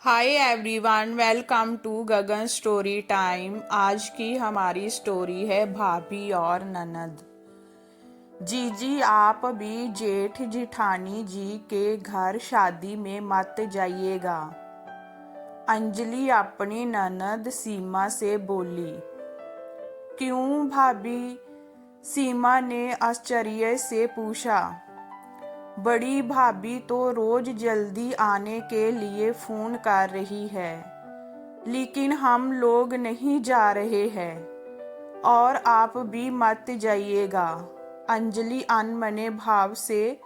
Hi everyone, welcome to Gagan story time. आज की हमारी स्टोरी है भाभी और ननद। जीजी, आप भी जेठ जिठानी जी के घर शादी में मत जाइएगा। अंजलि अपनी ननद सीमा से बोली। क्यों भाभी? सीमा ने आश्चर्य से पूछा। बड़ी भाभी तो रोज जल्दी आने के लिए फोन कर रही है, लेकिन हम लोग नहीं जा रहे हैं और आप भी मत जाइएगा। अंजलि अनमने भाव से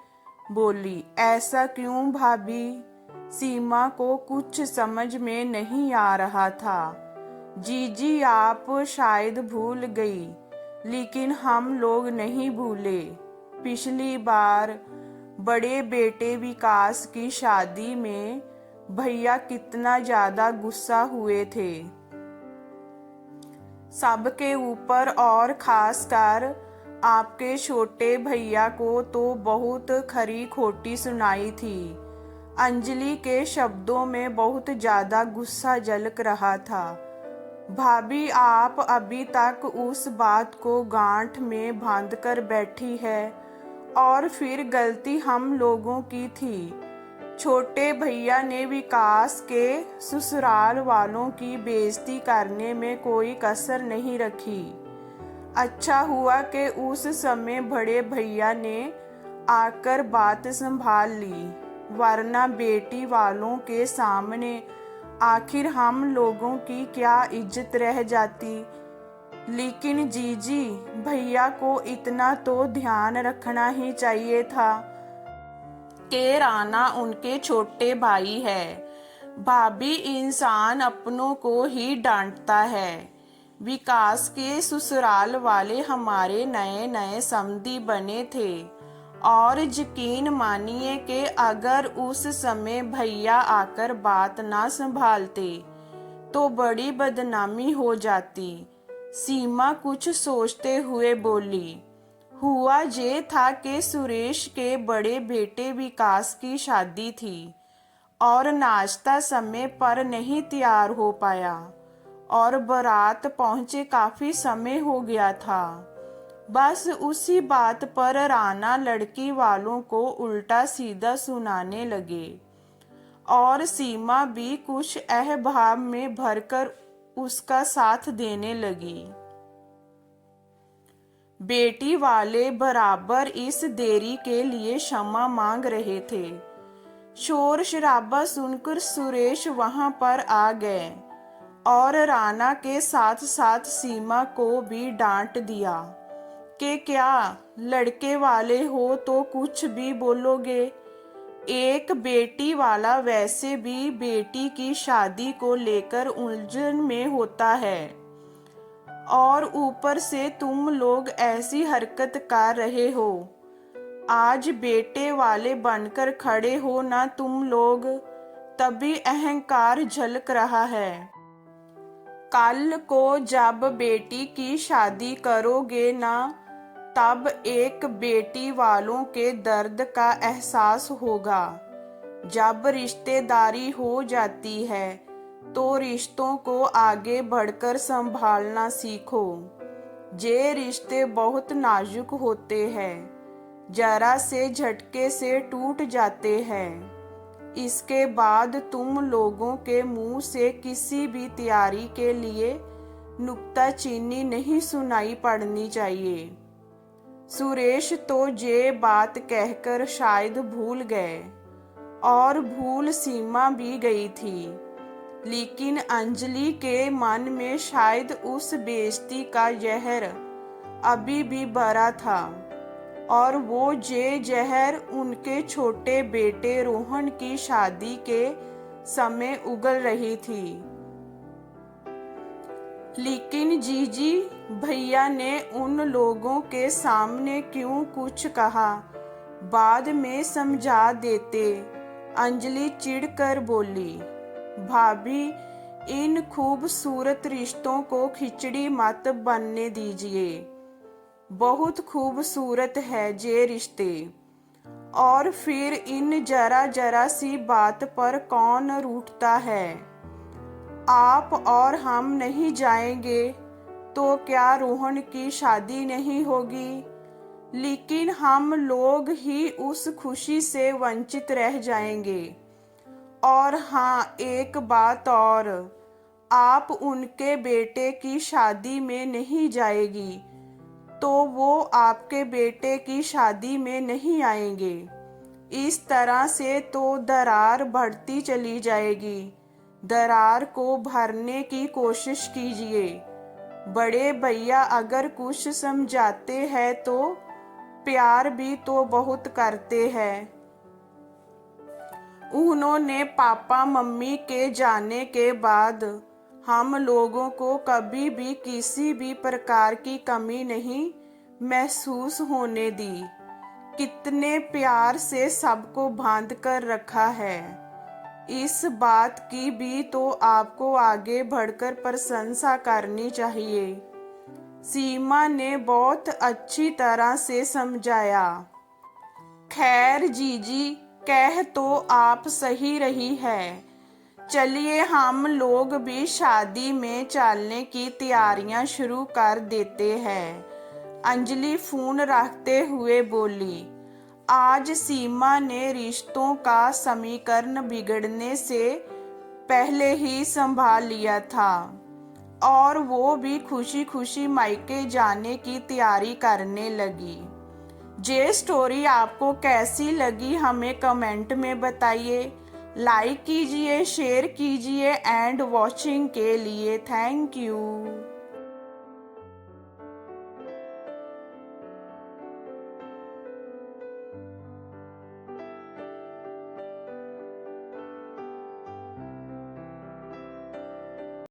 बोली। ऐसा क्यों भाभी? सीमा को कुछ समझ में नहीं आ रहा था। जीजी, आप शायद भूल गई, लेकिन हम लोग नहीं भूले। पिछली बार बड़े बेटे विकास की शादी में भैया कितना ज्यादा गुस्सा हुए थे सबके ऊपर, और खासकर आपके छोटे भैया को तो बहुत खरी खोटी सुनाई थी। अंजलि के शब्दों में बहुत ज्यादा गुस्सा झलक रहा था। भाभी, आप अभी तक उस बात को गांठ में बांध कर बैठी है, और फिर गलती हम लोगों की थी। छोटे भैया ने विकास के ससुराल वालों की बेइज्जती करने में कोई कसर नहीं रखी। अच्छा हुआ कि उस समय बड़े भैया ने आकर बात संभाल ली, वरना बेटी वालों के सामने आखिर हम लोगों की क्या इज्जत रह जाती। लेकिन जीजी, भैया को इतना तो ध्यान रखना ही चाहिए था कि राना उनके छोटे भाई है। भाभी, इंसान अपनों को ही डांटता है। विकास के ससुराल वाले हमारे नए नए समधी बने थे, और यकीन मानिए कि अगर उस समय भैया आकर बात ना संभालते तो बड़ी बदनामी हो जाती। सीमा कुछ सोचते हुए बोली। हुआ ये था कि सुरेश के बड़े बेटे विकास की शादी थी और नाश्ता समय पर नहीं तैयार हो पाया, और बारात पहुंचे काफी समय हो गया था। बस उसी बात पर राना लड़की वालों को उल्टा सीधा सुनाने लगे, और सीमा भी कुछ अहभाव में भरकर उसका साथ देने लगी। बेटी वाले बराबर इस देरी के लिए क्षमा मांग रहे थे। शोर शराबा सुनकर सुरेश वहां पर आ गए, और राना के साथ साथ सीमा को भी डांट दिया कि क्या लड़के वाले हो तो कुछ भी बोलोगे। एक बेटी वाला वैसे भी बेटी की शादी को लेकर उलझन में होता है, और ऊपर से तुम लोग ऐसी हरकत कर रहे हो। आज बेटे वाले बनकर खड़े हो ना तुम लोग, तभी अहंकार झलक रहा है। कल को जब बेटी की शादी करोगे ना, तब एक बेटी वालों के दर्द का एहसास होगा। जब रिश्तेदारी हो जाती है तो रिश्तों को आगे बढ़कर संभालना सीखो। ये रिश्ते बहुत नाजुक होते हैं, जरा से झटके से टूट जाते हैं। इसके बाद तुम लोगों के मुंह से किसी भी तैयारी के लिए नुक्ताचीनी नहीं सुनाई पड़नी चाहिए। सुरेश तो ये बात कहकर शायद भूल गए, और भूल सीमा भी गई थी, लेकिन अंजलि के मन में शायद उस बेइज्जती का जहर अभी भी भरा था, और वो ये जहर उनके छोटे बेटे रोहन की शादी के समय उगल रही थी। लेकिन जीजी, भैया ने उन लोगों के सामने क्यों कुछ कहा? बाद में समझा देते। अंजलि चिढ़कर बोली। भाभी, इन खूबसूरत रिश्तों को खिचड़ी मत बनने दीजिए। बहुत खूबसूरत है ये रिश्ते। और फिर इन जरा जरा सी बात पर कौन रूठता है। आप और हम नहीं जाएंगे तो क्या रोहन की शादी नहीं होगी, लेकिन हम लोग ही उस खुशी से वंचित रह जाएंगे। और हाँ, एक बात और, आप उनके बेटे की शादी में नहीं जाएगी तो वो आपके बेटे की शादी में नहीं आएंगे। इस तरह से तो दरार बढ़ती चली जाएगी। दरार को भरने की कोशिश कीजिए। बड़े भैया अगर कुछ समझाते हैं तो प्यार भी तो बहुत करते हैं। उन्होंने पापा मम्मी के जाने के बाद हम लोगों को कभी भी किसी भी प्रकार की कमी नहीं महसूस होने दी। कितने प्यार से सबको बांध कर रखा है। इस बात की भी तो आपको आगे बढ़कर प्रशंसा करनी चाहिए। सीमा ने बहुत अच्छी तरह से समझाया। खैर जीजी, कह तो आप सही रही है। चलिए हम लोग भी शादी में चलने की तैयारियां शुरू कर देते हैं। अंजलि फोन रखते हुए बोली। आज सीमा ने रिश्तों का समीकरण बिगड़ने से पहले ही संभाल लिया था और वो भी खुशी खुशी मायके जाने की तैयारी करने लगी। ये स्टोरी आपको कैसी लगी हमें कमेंट में बताइए। लाइक कीजिए, शेयर कीजिए एंड वॉचिंग के लिए थैंक यू।